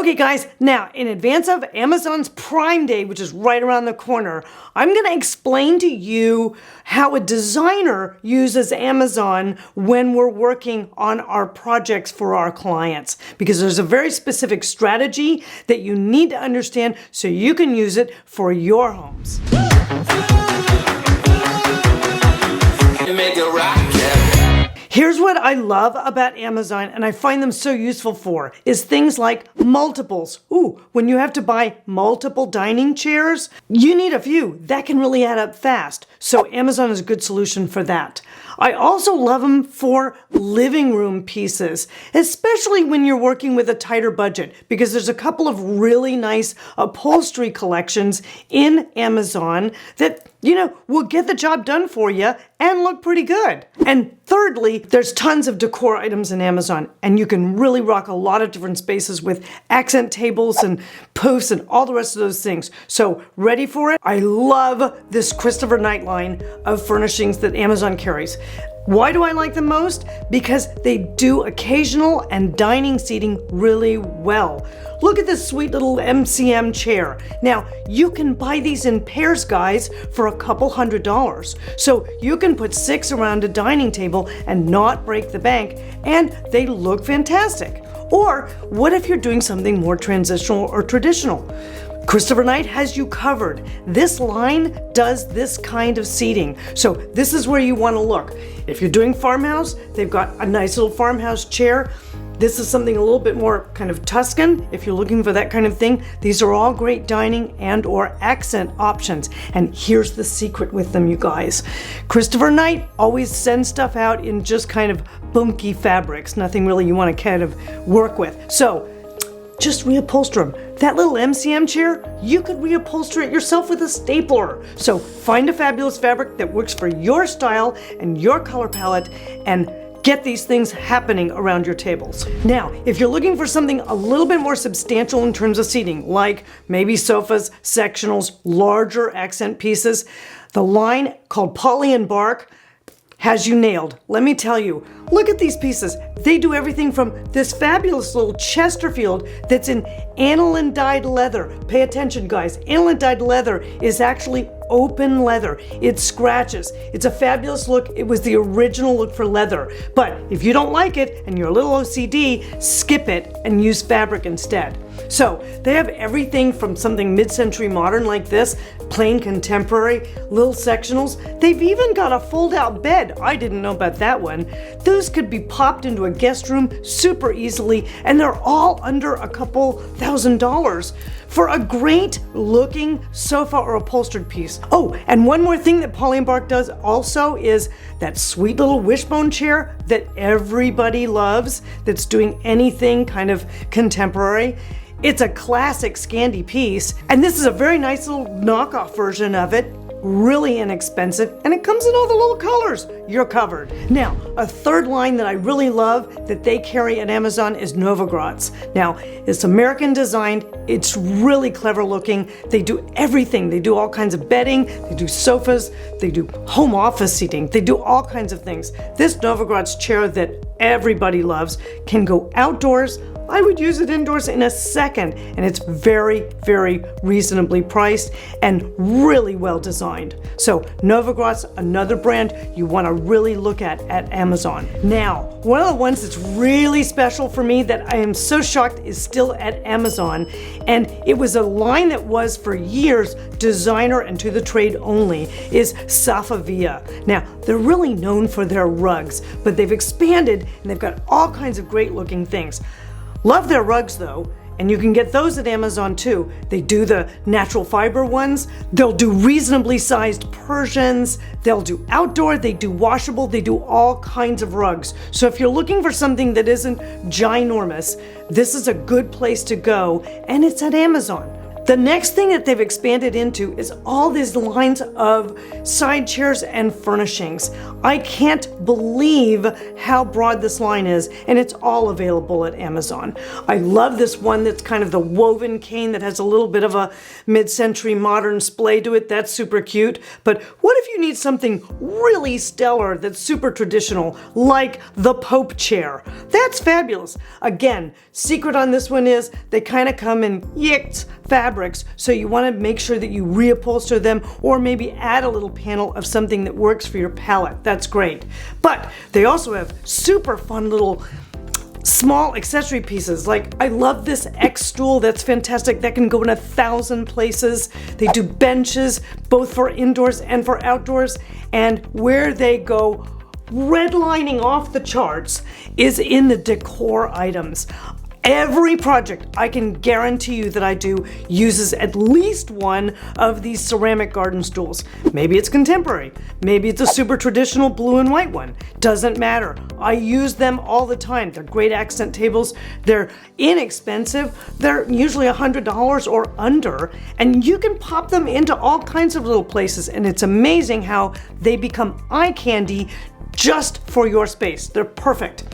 Okay guys, now in advance of Amazon's Prime Day, which is right around the corner, I'm going to explain to you how a designer uses Amazon when we're working on our projects for our clients. Because there's a very specific strategy that you need to understand so you can use it for your homes. Here's what I love about Amazon, and I find them so useful for, is things like multiples. Ooh, when you have to buy multiple dining chairs, you need a few. That can really add up fast. So Amazon is a good solution for that. I also love them for living room pieces, especially when you're working with a tighter budget, because there's a couple of really nice upholstery collections in Amazon that, will get the job done for you and look pretty good. And thirdly, there's tons of decor items in Amazon, and you can really rock a lot of different spaces with accent tables and posts and all the rest of those things. So ready for it? I love this Christopher Knight line of furnishings that Amazon carries. Why do I like them most? Because they do occasional and dining seating really well. Look at this sweet little MCM chair. Now, you can buy these in pairs, guys, for a couple $100s. So you can put 6 around a dining table and not break the bank, and they look fantastic. Or what if you're doing something more transitional or traditional? Christopher Knight has you covered. This line does this kind of seating. So this is where you want to look. If you're doing farmhouse, they've got a nice little farmhouse chair. This is something a little bit more kind of Tuscan. If you're looking for that kind of thing, these are all great dining and or accent options. And here's the secret with them, you guys. Christopher Knight always sends stuff out in just kind of bunky fabrics, nothing really you want to kind of work with. So just reupholster them. That little MCM chair, you could reupholster it yourself with a stapler. So find a fabulous fabric that works for your style and your color palette and get these things happening around your tables. Now, if you're looking for something a little bit more substantial in terms of seating, like maybe sofas, sectionals, larger accent pieces, the line called Pauline Bark has you nailed. Let me tell you, look at these pieces. They do everything from this fabulous little Chesterfield that's in aniline dyed leather. Pay attention, guys. Aniline dyed leather is actually open leather. It scratches. It's a fabulous look. It was the original look for leather. But if you don't like it and you're a little OCD, skip it and use fabric instead. So they have everything from something mid-century modern like this, plain contemporary, little sectionals. They've even got a fold-out bed. I didn't know about that one. Those could be popped into a guest room super easily, and they're all under a couple $1,000s for a great looking sofa or upholstered piece. Oh, and one more thing that Pauline Bark does also is that sweet little wishbone chair that everybody loves that's doing anything kind of contemporary. It's a classic Scandi piece, and this is a very nice little knockoff version of it. Really inexpensive, and it comes in all the little colors. You're covered. Now, a third line that I really love that they carry at Amazon is Novograds. Now, it's American designed. It's really clever looking. They do everything. They do all kinds of bedding. They do sofas. They do home office seating. They do all kinds of things. This Novograds chair that everybody loves can go outdoors. I would use it indoors in a second, and it's very, very reasonably priced and really well designed. So Novograds, another brand you want to really look at Amazon. Now, one of the ones that's really special for me that I am so shocked is still at Amazon, and it was a line that was for years designer and to the trade only, is Safavia. Now, they're really known for their rugs, but they've expanded and they've got all kinds of great looking things. Love their rugs though, and you can get those at Amazon too. They do the natural fiber ones. They'll do reasonably sized Persians. They'll do outdoor, they do washable, they do all kinds of rugs. So if you're looking for something that isn't ginormous, this is a good place to go, and it's at Amazon. The next thing that they've expanded into is all these lines of side chairs and furnishings. I can't believe how broad this line is, and it's all available at Amazon. I love this one that's kind of the woven cane that has a little bit of a mid-century modern splay to it. That's super cute. But what if you need something really stellar that's super traditional, like the Pope chair? That's fabulous. Again, secret on this one is they kind of come in yicked fabrics, so you want to make sure that you reupholster them or maybe add a little panel of something that works for your palette. That's great. But they also have super fun little small accessory pieces. Like, I love this X stool. That's fantastic. That can go in 1,000 places. They do benches both for indoors and for outdoors, and where they go redlining off the charts is in the decor items. Every project I can guarantee you that I do uses at least one of these ceramic garden stools. Maybe it's contemporary, maybe it's a super traditional blue and white one. Doesn't matter. I use them all the time. They're great accent tables. They're inexpensive. They're usually $100 or under, and you can pop them into all kinds of little places, and it's amazing how they become eye candy just for your space. They're perfect.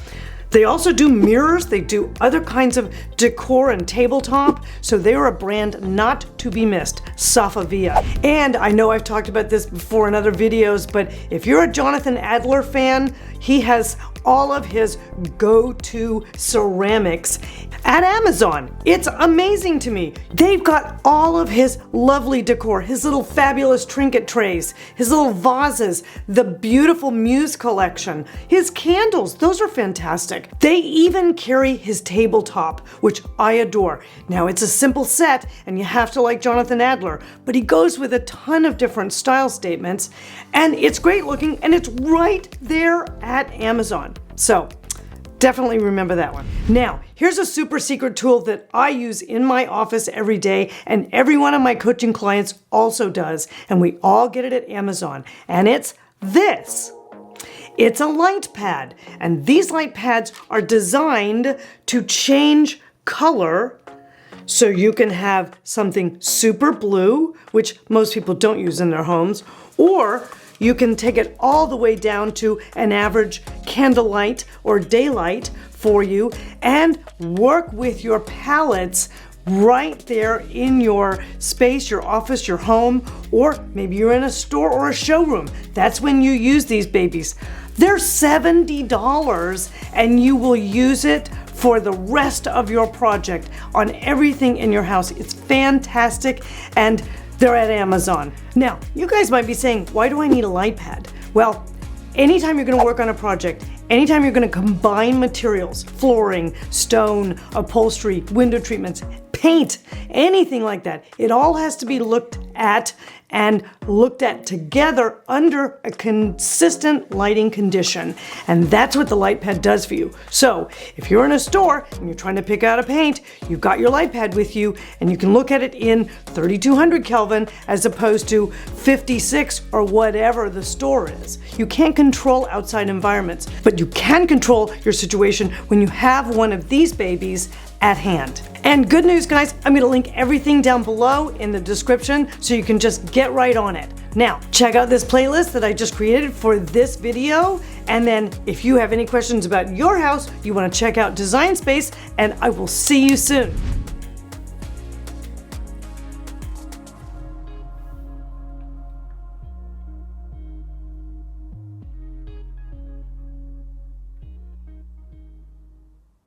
They also do mirrors. They do other kinds of decor and tabletop. So they are a brand not to be missed, Safavia. And I know I've talked about this before in other videos, but if you're a Jonathan Adler fan, he has all of his go-to ceramics at Amazon. It's amazing to me. They've got all of his lovely decor, his little fabulous trinket trays, his little vases, the beautiful Muse collection, his candles. Those are fantastic. They even carry his tabletop, which I adore. Now, it's a simple set and you have to like Jonathan Adler, but he goes with a ton of different style statements, and it's great looking, and it's right there at Amazon. So definitely remember that one. Now, here's a super secret tool that I use in my office every day, and every one of my coaching clients also does, and we all get it at Amazon, and it's this. It's a light pad, and these light pads are designed to change color, so you can have something super blue, which most people don't use in their homes, or you can take it all the way down to an average candlelight or daylight for you and work with your palettes right there in your space, your office, your home, or maybe you're in a store or a showroom. That's when you use these babies. They're $70 and you will use it for the rest of your project on everything in your house. It's fantastic, and they're at Amazon. Now, you guys might be saying, why do I need a light pad? Well, anytime you're gonna work on a project, anytime you're gonna combine materials, flooring, stone, upholstery, window treatments, paint, anything like that, it all has to be looked at and looked at together under a consistent lighting condition. And that's what the light pad does for you. So if you're in a store and you're trying to pick out a paint, you've got your light pad with you, and you can look at it in 3200 Kelvin as opposed to 56 or whatever the store is. You can't control outside environments, but you can control your situation when you have one of these babies at hand. And good news, guys, I'm gonna link everything down below in the description so you can just get right on it. Now, check out this playlist that I just created for this video, and then if you have any questions about your house, you wanna check out Design Space, and I will see you soon.